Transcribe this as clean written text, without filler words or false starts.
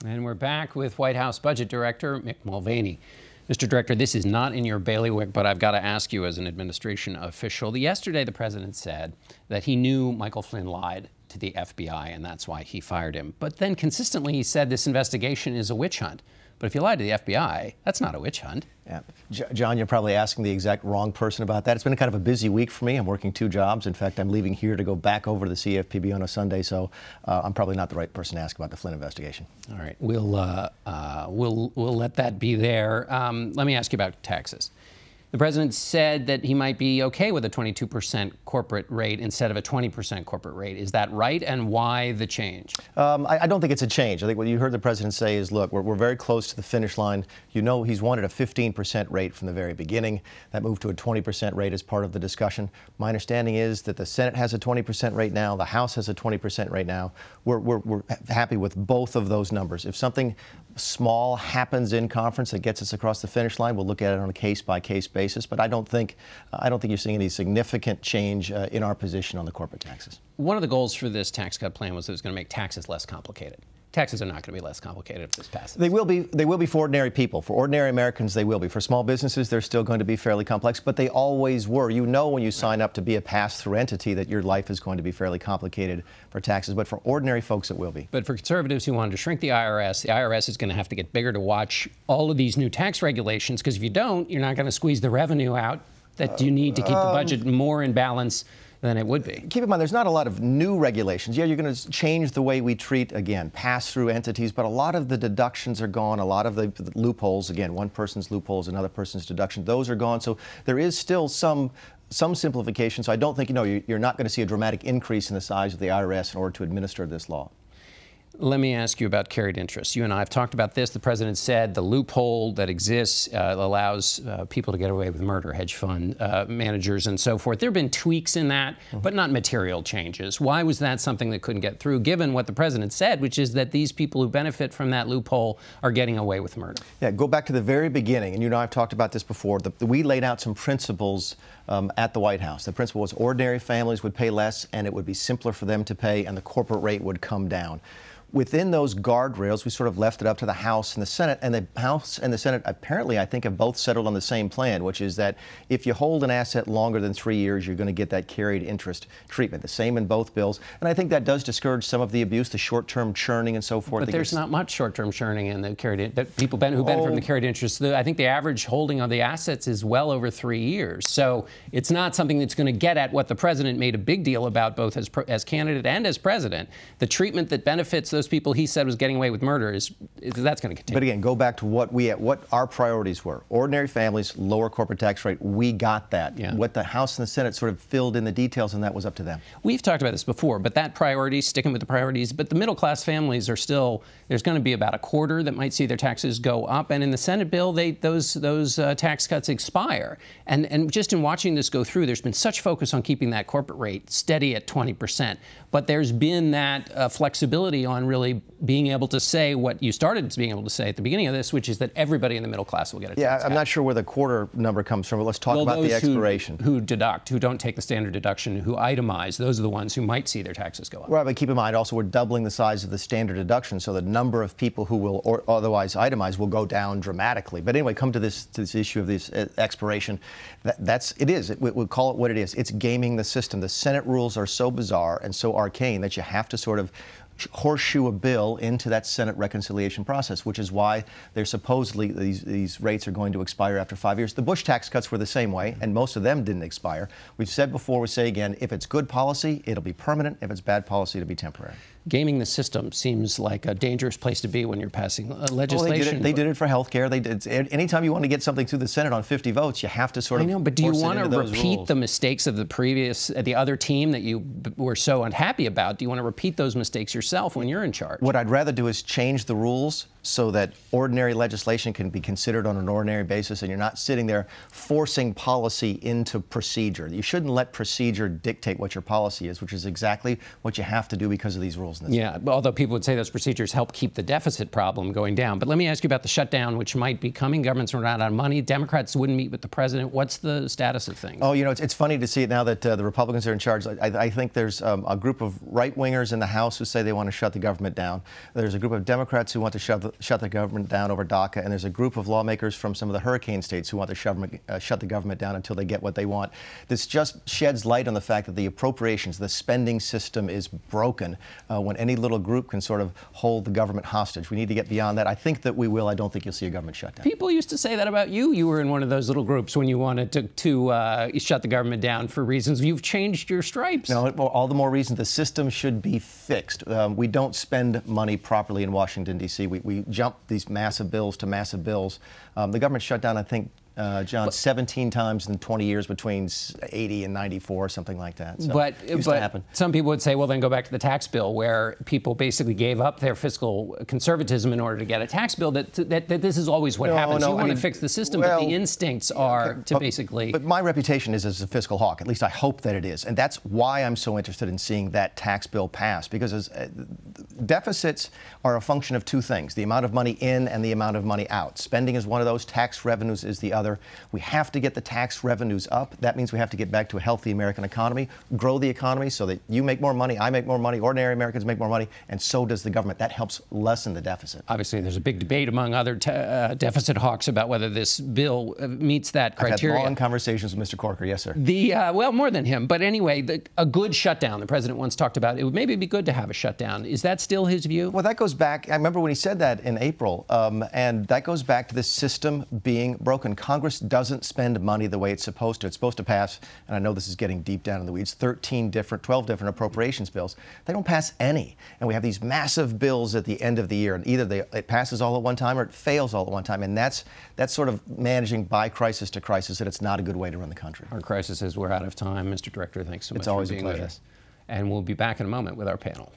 And we're back with White House Budget Director Mick Mulvaney. Mr. Director, this is not in your bailiwick, but I've got to ask you as an administration official. Yesterday, the president said that he knew Michael Flynn lied to the FBI, and that's why he fired him. But then consistently, he said this investigation is a witch hunt. But if you lied to the FBI, that's not a witch hunt. Yeah. John, you're probably asking the exact wrong person about that. It's been kind of a busy week for me. I'm working 2 jobs. In fact, I'm leaving here to go back over to the CFPB on a Sunday, so I'm probably not the right person to ask about the Flynn investigation. All right. We'll let that be there. Let me ask you about taxes. The president said that he might be okay with a 22% corporate rate instead of a 20% corporate rate. Is that right? And why the change? I don't think it's a change. I think what you heard the president say is, look, we're very close to the finish line. You know, he's wanted a 15% rate from the very beginning. That moved to a 20% rate as part of the discussion. My understanding is that the Senate has a 20% rate now. The House has a 20% rate now. We're happy with both of those numbers. If something small happens in conference that gets us across the finish line, we'll look at it on a case-by-case basis. But I don't think you're seeing any significant change in our position on the corporate taxes. One of the goals for this tax cut plan was that it was going to make taxes less complicated. Taxes are not going to be less complicated if this passes. They will be for ordinary people. For ordinary Americans, they will be. For small businesses, they're still going to be fairly complex, but they always were. You know when you sign up to be a pass-through entity that your life is going to be fairly complicated for taxes, but for ordinary folks, it will be. But for conservatives who wanted to shrink the IRS is going to have to get bigger to watch all of these new tax regulations, because if you don't, you're not going to squeeze the revenue out that you need to keep the budget more in balance than it would be. Keep in mind, there's not a lot of new regulations. Yeah, you're going to change the way we treat, again, pass-through entities, but a lot of the deductions are gone. A lot of the loopholes, again, one person's loopholes, another person's deduction, those are gone. So there is still some simplification. So I don't think, you're not going to see a dramatic increase in the size of the IRS in order to administer this law. Let me ask you about carried interest. You and I have talked about this. The president said the loophole that exists allows people to get away with murder, hedge fund managers and so forth. There have been tweaks in that, but not material changes. Why was that something that couldn't get through, given what the president said, which is that these people who benefit from that loophole are getting away with murder? Yeah, go back to the very beginning, and I've talked about this before. We laid out some principles at the White House. The principle was ordinary families would pay less, and it would be simpler for them to pay, and the corporate rate would come down. Within those guardrails, we sort of left it up to the House and the Senate, and the House and the Senate apparently, I think, have both settled on the same plan, which is that if you hold an asset longer than 3 years, you're going to get that carried interest treatment. The same in both bills, and I think that does discourage some of the abuse, the short-term churning and so forth. But there's not much short-term churning in the carried people who benefit from the carried interest. I think the average holding of the assets is well over 3 years. So it's not something that's going to get at what the president made a big deal about, both as candidate and as president. The treatment that benefits those people he said was getting away with murder that's going to continue. But again, go back to what our priorities were. Ordinary families, lower corporate tax rate. We got that. Yeah. What the House and the Senate sort of filled in the details, and that was up to them. We've talked about this before, but that priority, sticking with the priorities, but the middle class families are still, there's going to be about a quarter that might see their taxes go up, and in the Senate bill, those tax cuts expire. And just in watching this go through, there's been such focus on keeping that corporate rate steady at 20%, but there's been that flexibility on really being able to say what you started being able to say at the beginning of this, which is that everybody in the middle class will get a tax cut. I'm not sure where the quarter number comes from, but let's talk about the expiration. Who deduct, who don't take the standard deduction, who itemize, those are the ones who might see their taxes go up. Right, but keep in mind also we're doubling the size of the standard deduction, so the number of people who will otherwise itemize will go down dramatically. But anyway, come to this issue of this expiration. We'll call it what it is. It's gaming the system. The Senate rules are so bizarre and so arcane that you have to sort of horseshoe a bill into that Senate reconciliation process, which is why they're supposedly these rates are going to expire after 5 years. The Bush tax cuts were the same way, and most of them didn't expire. We've said before, we say again, if it's good policy, it'll be permanent. If it's bad policy, it'll be temporary. Gaming the system seems like a dangerous place to be when you're passing legislation. They did it for health care. Anytime you want to get something through the Senate on 50 votes, you have to sort of. I know, but do you want to repeat the mistakes of the other team that you were so unhappy about? Do you want to repeat those mistakes yourself when you're in charge? What I'd rather do is change the rules so that ordinary legislation can be considered on an ordinary basis, and you're not sitting there forcing policy into procedure. You shouldn't let procedure dictate what your policy is, which is exactly what you have to do because of these rules. Yeah, although people would say those procedures help keep the deficit problem going down. But let me ask you about the shutdown, which might be coming. Governments run out of money. Democrats wouldn't meet with the president. What's the status of things? Oh, you know, it's funny to see it now that the Republicans are in charge. I think there's a group of right-wingers in the House who say they want to shut the government down. There's a group of Democrats who want to shut the government down over DACA, and there's a group of lawmakers from some of the hurricane states who want to shut the government down until they get what they want. This just sheds light on the fact that the appropriations, the spending system is broken when any little group can sort of hold the government hostage. We need to get beyond that. I think that we will. I don't think you'll see a government shutdown. People used to say that about you. You were in one of those little groups when you wanted to shut the government down for reasons. You've changed your stripes. No, all the more reason the system should be fixed. We don't spend money properly in Washington, D.C. We jump these massive bills to massive bills. The government shut down, I think, John, 17 times in 20 years between 80 and 94, something like that. So but it used to happen. Some people would say, well, then go back to the tax bill, where people basically gave up their fiscal conservatism in order to get a tax bill. That this is always what happens. You want to fix the system, but the instincts are to basically... But my reputation is as a fiscal hawk. At least I hope that it is. And that's why I'm so interested in seeing that tax bill pass, because deficits are a function of two things: the amount of money in and the amount of money out. Spending is one of those. Tax revenues is the other. We have to get the tax revenues up. That means we have to get back to a healthy American economy, grow the economy so that you make more money, I make more money, ordinary Americans make more money, and so does the government. That helps lessen the deficit. Obviously, there's a big debate among other deficit hawks about whether this bill meets that criteria. I've had long conversations with Mr. Corker, yes, sir. Well, more than him. But anyway, a good shutdown, the president once talked about, it would maybe be good to have a shutdown. Is that still his view? Well, that goes back, I remember when he said that in April, and that goes back to the system being broken. Congress doesn't spend money the way it's supposed to. It's supposed to pass, and I know this is getting deep down in the weeds, 12 different appropriations bills. They don't pass any. And we have these massive bills at the end of the year, and either it passes all at one time or it fails all at one time. And that's sort of managing by crisis to crisis, and it's not a good way to run the country. Our crisis is we're out of time. Mr. Director, thanks so much for being with us. And we'll be back in a moment with our panel.